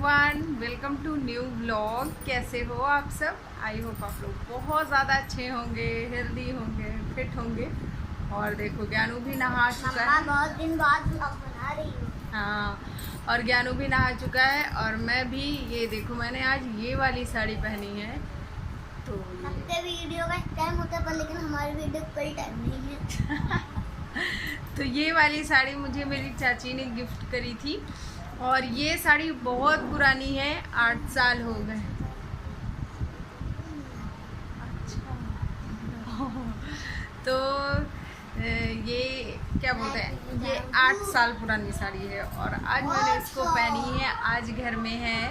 Everyone, welcome to new vlog. कैसे हो आप सब? आई होप आप लोग बहुत ज़्यादा अच्छे होंगे, हेल्दी होंगे, फिट होंगे। और देखो ज्ञानू भी नहा चुका है। बहुत दिन बाद व्लॉग बना रही हूँ। हाँ, और ज्ञानू भी नहा चुका है और मैं भी। ये देखो मैंने आज ये वाली साड़ी पहनी है। तो सबके वीडियो का टाइम होता है पर लेकिन हमारे वीडियो का कोई टाइम नहीं है। तो ये वाली साड़ी मुझे मेरी चाची ने गिफ्ट करी थी और ये साड़ी बहुत पुरानी है, 8 साल हो गए। तो ये क्या बोलते हैं, ये 8 साल पुरानी साड़ी है और आज मैंने इसको पहनी है। आज घर में है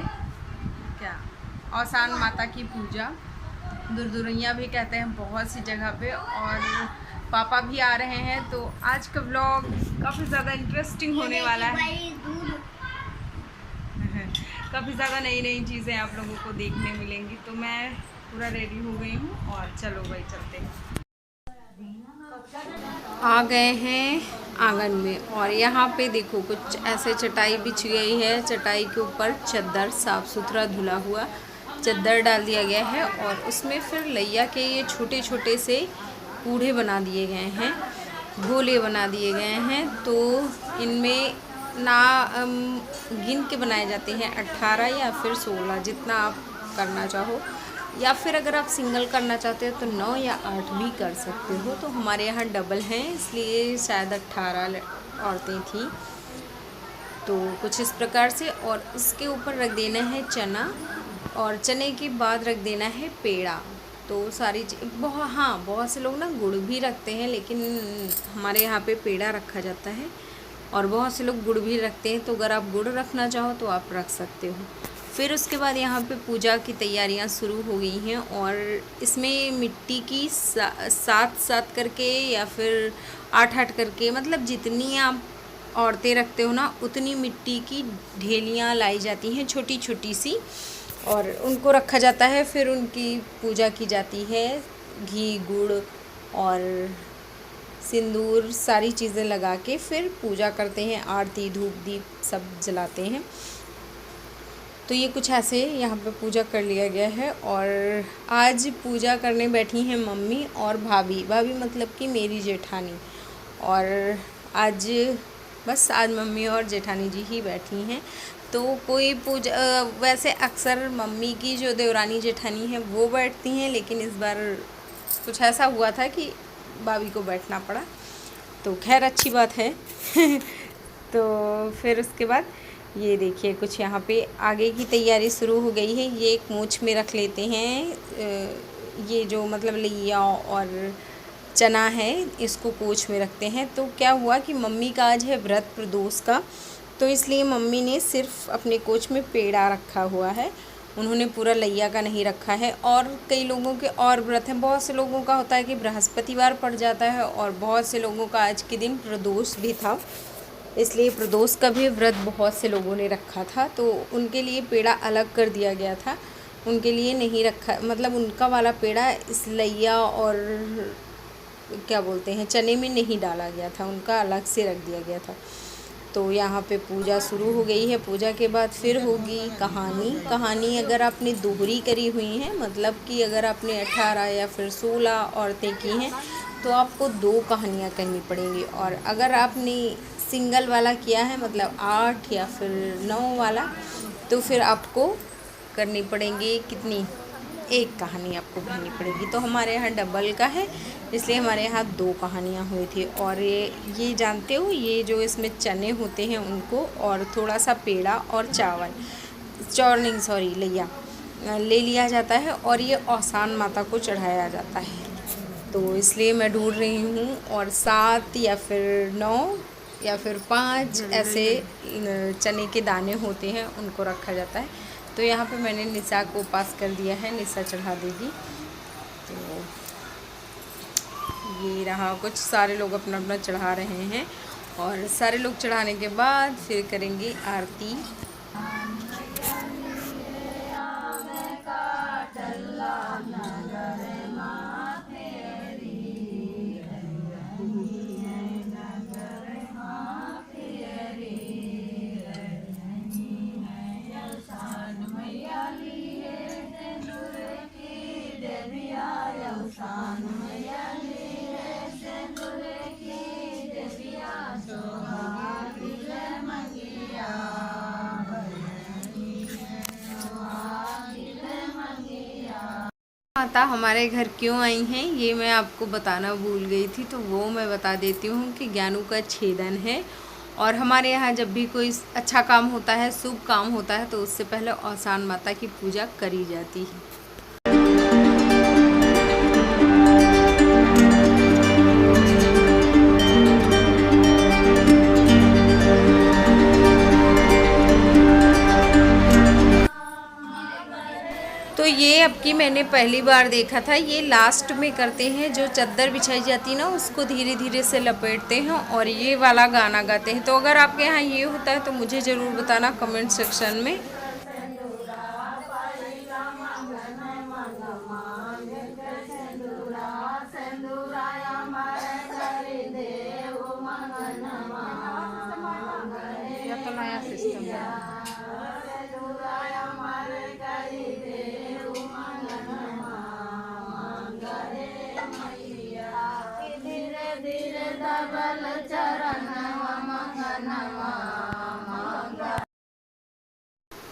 क्या, औसान माता की पूजा, दुरदुरैया भी कहते हैं बहुत सी जगह पे, और पापा भी आ रहे हैं। तो आज का व्लॉग काफ़ी ज़्यादा इंटरेस्टिंग होने वाला है। काफ़ी ज़्यादा नई नई चीज़ें आप लोगों को देखने मिलेंगी। तो मैं पूरा रेडी हो गई हूँ और चलो भाई चलते हैं। आ गए हैं आंगन में और यहाँ पे देखो कुछ ऐसे चटाई बिछ गई है। चटाई के ऊपर चद्दर, साफ़ सुथरा धुला हुआ चद्दर डाल दिया गया है और उसमें फिर लैया के ये छोटे छोटे से कूढ़े बना दिए गए हैं, गोले बना दिए गए हैं। तो इनमें ना गिन के बनाए जाते हैं, 18 या फिर 16, जितना आप करना चाहो, या फिर अगर आप सिंगल करना चाहते हो तो 9 या 8 भी कर सकते हो। तो हमारे यहाँ डबल हैं, इसलिए शायद 18 औरतें थीं। तो कुछ इस प्रकार से, और उसके ऊपर रख देना है चना और चने के बाद रख देना है पेड़ा। तो सारी बहुत से लोग ना गुड़ भी रखते हैं, लेकिन हमारे यहाँ पे पेड़ा रखा जाता है और बहुत से लोग गुड़ भी रखते हैं। तो अगर आप गुड़ रखना चाहो तो आप रख सकते हो। फिर उसके बाद यहाँ पे पूजा की तैयारियाँ शुरू हो गई हैं और इसमें मिट्टी की 7-7 करके या फिर 8-8 करके, मतलब जितनी आप औरतें रखते हो ना उतनी मिट्टी की ढेलियाँ लाई जाती हैं, छोटी छोटी सी, और उनको रखा जाता है। फिर उनकी पूजा की जाती है, घी गुड़ और सिंदूर सारी चीज़ें लगा के फिर पूजा करते हैं, आरती धूप दीप सब जलाते हैं। तो ये कुछ ऐसे यहाँ पे पूजा कर लिया गया है। और आज पूजा करने बैठी हैं मम्मी और भाभी मतलब कि मेरी जेठानी। और आज मम्मी और जेठानी जी ही बैठी हैं। तो कोई पूजा, वैसे अक्सर मम्मी की जो देवरानी जेठानी है वो बैठती हैं, लेकिन इस बार कुछ ऐसा हुआ था कि भाभी को बैठना पड़ा। तो खैर अच्छी बात है। तो फिर उसके बाद ये देखिए कुछ यहाँ पे आगे की तैयारी शुरू हो गई है। ये एक मूछ में रख लेते हैं, ये जो मतलब लिया और चना है इसको कोच में रखते हैं। तो क्या हुआ कि मम्मी का आज है व्रत प्रदोष का, तो इसलिए मम्मी ने सिर्फ अपने कोच में पेड़ा रखा हुआ है, उन्होंने पूरा लैया का नहीं रखा है। और कई लोगों के और व्रत हैं, बहुत से लोगों का होता है कि बृहस्पतिवार पड़ जाता है और बहुत से लोगों का आज के दिन प्रदोष भी था, इसलिए प्रदोष का भी व्रत बहुत से लोगों ने रखा था। तो उनके लिए पेड़ा अलग कर दिया गया था, उनके लिए नहीं रखा, मतलब उनका वाला पेड़ा इस लैया और क्या बोलते हैं चने में नहीं डाला गया था, उनका अलग से रख दिया गया था। तो यहाँ पे पूजा शुरू हो गई है। पूजा के बाद फिर होगी कहानी अगर आपने दोहरी करी हुई है, मतलब कि अगर आपने 18 या फिर 16 औरतें की हैं तो आपको 2 कहानियाँ कहनी पड़ेंगी। और अगर आपने सिंगल वाला किया है, मतलब 8 या फिर 9 वाला, तो फिर आपको करनी पड़ेंगी कितनी, 1 कहानी आपको कहनी पड़ेगी। तो हमारे यहाँ डबल का है, इसलिए हमारे यहाँ 2 कहानियाँ हुई थी। और ये जानते हो, ये जो इसमें चने होते हैं उनको और थोड़ा सा पेड़ा और लैया ले लिया जाता है और ये औसान माता को चढ़ाया जाता है। तो इसलिए मैं ढूंढ रही हूँ, और 7 या फिर 9 या फिर 5 ऐसे चने के दाने होते हैं, उनको रखा जाता है। तो यहाँ पे मैंने निशा को पास कर दिया है, निशा चढ़ा देगी। तो ये रहा, कुछ सारे लोग अपना अपना चढ़ा रहे हैं और सारे लोग चढ़ाने के बाद फिर करेंगे आरती। माता हमारे घर क्यों आई हैं ये मैं आपको बताना भूल गई थी, तो वो मैं बता देती हूँ कि ज्ञानू का छेदन है। और हमारे यहाँ जब भी कोई अच्छा काम होता है, शुभ काम होता है, तो उससे पहले औसान माता की पूजा करी जाती है। तो ये अब की मैंने पहली बार देखा था, ये लास्ट में करते हैं, जो चादर बिछाई जाती है ना उसको धीरे धीरे से लपेटते हैं और ये वाला गाना गाते हैं। तो अगर आपके यहाँ ये होता है तो मुझे ज़रूर बताना कमेंट सेक्शन में। या तो नया सिस्टम है।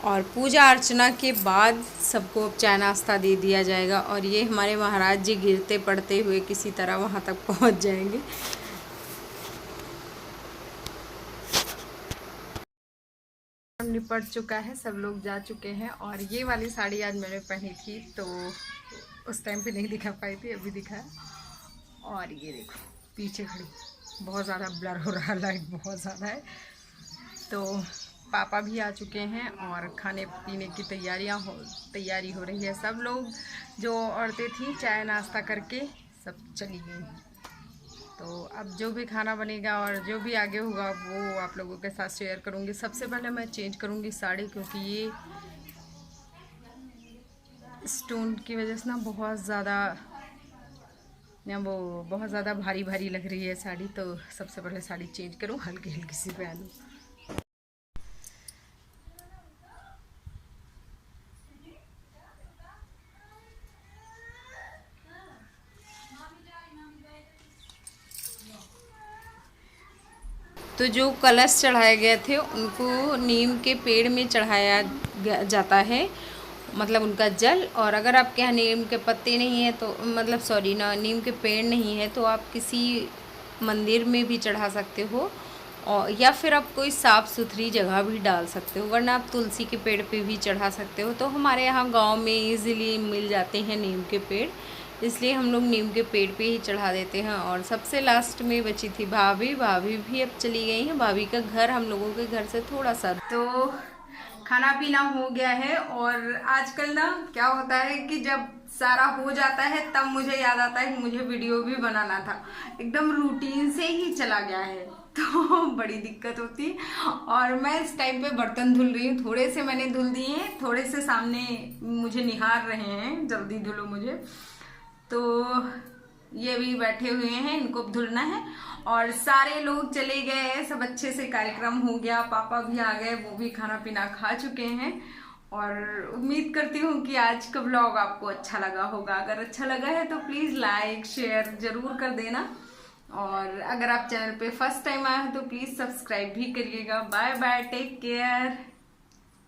और पूजा अर्चना के बाद सबको चाय नाश्ता दे दिया जाएगा और ये हमारे महाराज जी गिरते पड़ते हुए किसी तरह वहाँ तक पहुँच जाएंगे। निपट चुका है, सब लोग जा चुके हैं। और ये वाली साड़ी आज मैंने पहनी थी तो उस टाइम पे नहीं दिखा पाई थी, अभी दिखा है। और ये देखो पीछे खड़ी, बहुत ज़्यादा ब्लर हो रहा है, लाइट बहुत ज़्यादा है। तो पापा भी आ चुके हैं और खाने पीने की तैयारी हो रही है। सब लोग जो औरतें थी चाय नाश्ता करके सब चली गई। तो अब जो भी खाना बनेगा और जो भी आगे होगा वो आप लोगों के साथ शेयर करूँगी। सबसे पहले मैं चेंज करूँगी साड़ी, क्योंकि ये स्टोन की वजह से ना बहुत ज़्यादा भारी भारी लग रही है साड़ी। तो सबसे पहले साड़ी चेंज करूँ, हल्की हल्की सी पहनूँ। तो जो कलश चढ़ाए गए थे उनको नीम के पेड़ में चढ़ाया जाता है, मतलब उनका जल। और अगर आपके यहाँ नीम के पत्ते नहीं है तो नीम के पेड़ नहीं है तो आप किसी मंदिर में भी चढ़ा सकते हो, और या फिर आप कोई साफ़ सुथरी जगह भी डाल सकते हो, वरना आप तुलसी के पेड़ पे भी चढ़ा सकते हो। तो हमारे यहाँ गांव में इजीली मिल जाते हैं नीम के पेड़, इसलिए हम लोग नीम के पेड़ पे ही चढ़ा देते हैं। और सबसे लास्ट में बची थी भाभी भी अब चली गई हैं। भाभी का घर हम लोगों के घर से थोड़ा सा। तो खाना पीना हो गया है। और आजकल ना क्या होता है कि जब सारा हो जाता है तब मुझे याद आता है कि मुझे वीडियो भी बनाना था, एकदम रूटीन से ही चला गया है तो बड़ी दिक्कत होती है। और मैं इस टाइम पे बर्तन धुल रही हूँ, थोड़े से मैंने धुल दिए हैं, थोड़े से सामने मुझे निहार रहे हैं, जल्दी धुलो मुझे। तो ये भी बैठे हुए हैं, इनको धुलना है। और सारे लोग चले गए, सब अच्छे से कार्यक्रम हो गया, पापा भी आ गए, वो भी खाना पीना खा चुके हैं। और उम्मीद करती हूँ कि आज का व्लॉग आपको अच्छा लगा होगा। अगर अच्छा लगा है तो प्लीज़ लाइक शेयर ज़रूर कर देना। और अगर आप चैनल पे फर्स्ट टाइम आए हो तो प्लीज़ सब्सक्राइब भी करिएगा। Bye bye, take care.